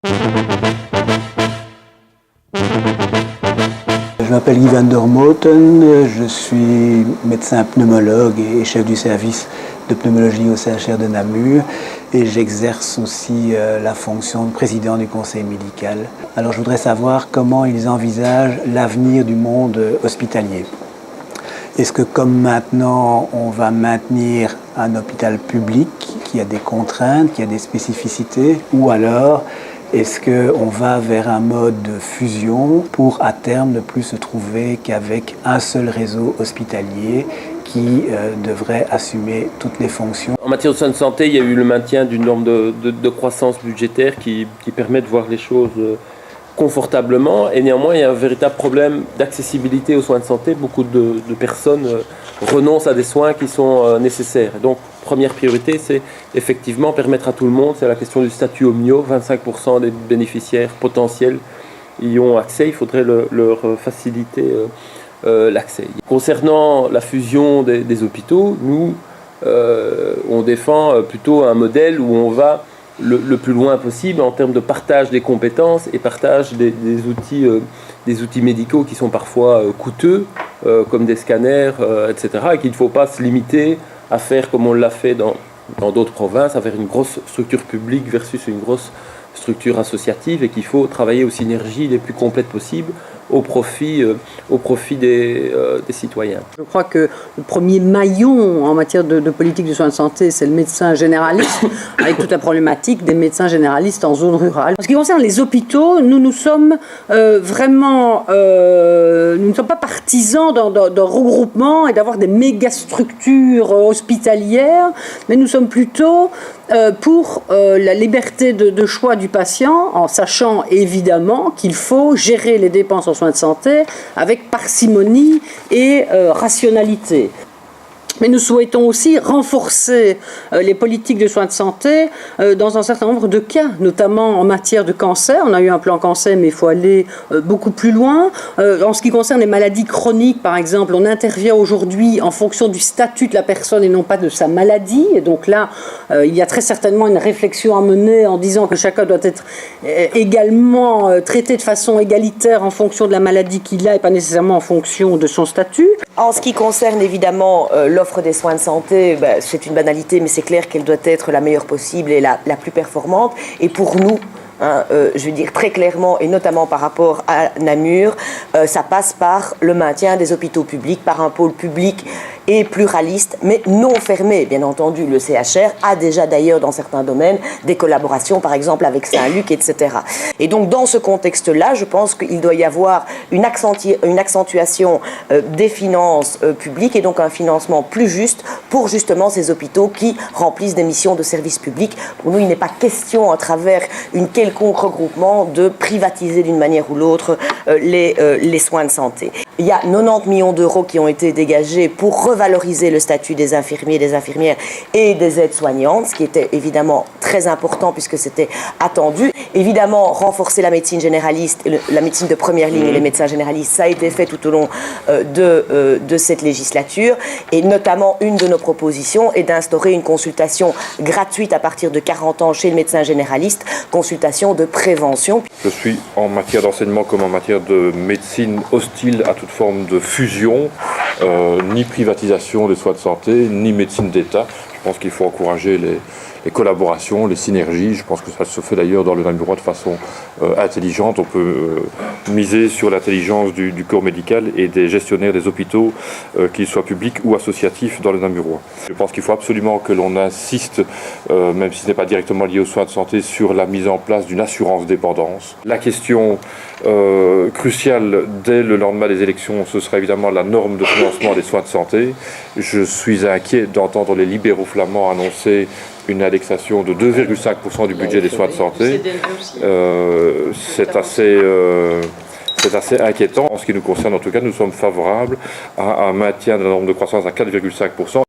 Je m'appelle Guy van der Moten, je suis médecin pneumologue et chef du service de pneumologie au CHR de Namur et j'exerce aussi la fonction de président du conseil médical. Alors je voudrais savoir comment ils envisagent l'avenir du monde hospitalier. Est-ce que comme maintenant on va maintenir un hôpital public qui a des contraintes, qui a des spécificités, ou alors est-ce qu'on va vers un mode de fusion pour à terme ne plus se trouver qu'avec un seul réseau hospitalier qui devrait assumer toutes les fonctions? En matière de soins de santé, il y a eu le maintien d'une norme de croissance budgétaire qui permet de voir les choses confortablement, et néanmoins il y a un véritable problème d'accessibilité aux soins de santé. Beaucoup de personnes renoncent à des soins qui sont nécessaires. Donc première priorité, c'est effectivement permettre à tout le monde, c'est la question du statut Omnio, 25% des bénéficiaires potentiels y ont accès, il faudrait leur faciliter l'accès. Concernant la fusion des hôpitaux, nous on défend plutôt un modèle où on va le plus loin possible en termes de partage des compétences et partage des outils médicaux qui sont parfois coûteux, comme des scanners, etc. Et qu'il ne faut pas se limiter à faire comme on l'a fait dans d'autres provinces, à faire une grosse structure publique versus une grosse structure associative, et qu'il faut travailler aux synergies les plus complètes possibles au profit des citoyens. Je crois que le premier maillon en matière de politique de soins de santé, c'est le médecin généraliste, avec toute la problématique des médecins généralistes en zone rurale. En ce qui concerne les hôpitaux, nous sommes vraiment, nous ne sommes pas partisans d'un regroupement et d'avoir des méga structures hospitalières, mais nous sommes plutôt pour la liberté de choix du patient, en sachant évidemment qu'il faut gérer les dépenses en soins de santé avec parcimonie et rationalité. Mais nous souhaitons aussi renforcer les politiques de soins de santé dans un certain nombre de cas, notamment en matière de cancer. On a eu un plan cancer, mais il faut aller beaucoup plus loin. En ce qui concerne les maladies chroniques, par exemple, on intervient aujourd'hui en fonction du statut de la personne et non pas de sa maladie. Et donc là, il y a très certainement une réflexion à mener en disant que chacun doit être également traité de façon égalitaire en fonction de la maladie qu'il a et pas nécessairement en fonction de son statut. En ce qui concerne évidemment l'offre des soins de santé, c'est une banalité, mais c'est clair qu'elle doit être la meilleure possible et la plus performante. Et pour nous, je veux dire très clairement, et notamment par rapport à Namur, ça passe par le maintien des hôpitaux publics, par un pôle public et pluraliste, mais non fermé. Bien entendu, le CHR a déjà d'ailleurs dans certains domaines des collaborations, par exemple avec Saint-Luc, etc. Et donc dans ce contexte-là, je pense qu'il doit y avoir une accentuation des finances publiques et donc un financement plus juste pour justement ces hôpitaux qui remplissent des missions de service public. Pour nous, il n'est pas question à travers une quelconque regroupement de privatiser d'une manière ou l'autre les soins de santé. Il y a 90 millions d'euros qui ont été dégagés pour revaloriser le statut des infirmiers, des infirmières et des aides-soignantes, ce qui était évidemment très important puisque c'était attendu. Évidemment, renforcer la médecine généraliste, la médecine de première ligne et les médecins généralistes, ça a été fait tout au long de cette législature. Et notamment, une de nos propositions est d'instaurer une consultation gratuite à partir de 40 ans chez le médecin généraliste, consultation de prévention. Je suis en matière d'enseignement comme en matière de médecine hostile à toute forme de fusion, ni privatisation des soins de santé, ni médecine d'État. Je pense qu'il faut encourager les collaborations, les synergies. Je pense que ça se fait d'ailleurs dans le Namurois de façon intelligente. On peut miser sur l'intelligence du corps médical et des gestionnaires des hôpitaux, qu'ils soient publics ou associatifs dans le Namurois. Je pense qu'il faut absolument que l'on insiste, même si ce n'est pas directement lié aux soins de santé, sur la mise en place d'une assurance dépendance. La question cruciale dès le lendemain des élections, ce sera évidemment la norme de financement des soins de santé. Je suis inquiet d'entendre les libéraux flammands annoncer une indexation de 2,5% du budget des soins de santé. C'est assez inquiétant. En ce qui nous concerne, en tout cas, nous sommes favorables à un maintien de la norme de croissance à 4,5%.